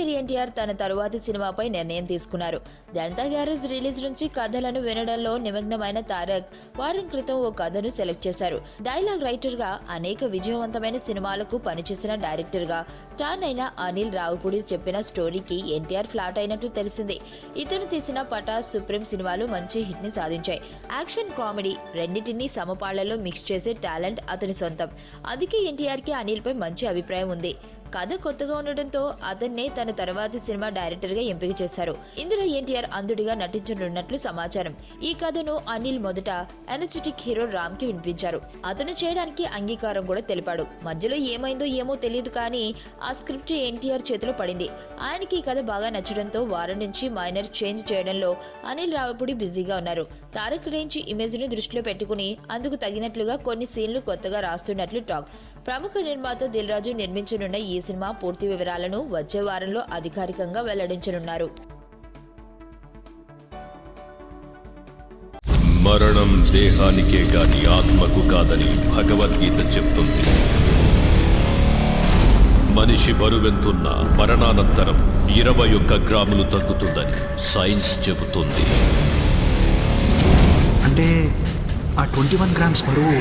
Senior NTR తన తరువాతి సినిమాపై నిర్ణయం తీసుకున్నారు. జనతా గ్యారేజ్ రిలీజ్ నుంచి కథలను వినడంలో నిమగ్నమైన తారక్ వారం క్రితం ఓ కథను సెలెక్ట్ చేశారు. డైలాగ్ రైటర్ గా అనేక విజయవంతమైన సినిమాలకు పనిచేసిన డైరెక్టర్ గా టర్న్ అయిన అనిల్ రావుపూడి చెప్పిన స్టోరీకి ఎన్టీఆర్ ఫ్లాట్ అయినట్టు తెలిసింది. ఇతను తీసిన పటాస్, సుప్రీం సినిమాలు మంచి హిట్ ని సాధించాయి. యాక్షన్, కామెడీ రెండింటినీ సమపాళ్లలో మిక్స్ చేసే టాలెంట్ అతని సొంతం. అందుకే ఎన్టీఆర్ కి అనిల్ పై మంచి అభిప్రాయం ఉంది. కథ కొత్తగా ఉండడంతో అతన్నే తన తర్వాతి సినిమా డైరెక్టర్ గా ఎంపిక చేశారు. ఇందులో ఎన్టీఆర్ అంధుడిగా నటించనున్నట్లు సమాచారం. ఈ కథను అనిల్ మొదట ఎనర్జెటిక్ హీరో రామ్ కి వినిపించారు. అతను చేయడానికి అంగీకారం కూడా తెలిపాడు. మధ్యలో ఏమైందో ఏమో తెలియదు కానీ ఆ స్క్రిప్ట్ ఎన్టీఆర్ చేతిలో పడింది. ఆయనకి ఈ కథ బాగా నచ్చడంతో వారం నుంచి మైనర్ చేంజ్ చేయడంలో అనిల్ రావుపూడి బిజీగా ఉన్నారు. తారక్ రేంజ్ ఇమేజ్ ను దృష్టిలో పెట్టుకుని అందుకు తగినట్లుగా కొన్ని సీన్లు కొత్తగా రాస్తున్నట్లు టాక్. ప్రముఖ నిర్మాత దిల్ రాజు నిర్మించనున్న ఈ సినిమా పూర్తి వివరాలను వచ్చే వారంలో అధికారికంగా వెల్లడించనున్నారు. మరణం దేహానికే గాని ఆత్మకు కాదని భగవద్గీత చెప్తుంది. మనిషి బరువెంతున్న మరణానంతరం 21 గ్రాములు తగ్గుతుందని సైన్స్ చెబుతుంది. అంటే ఆ 21 గ్రామ్స్ బరువు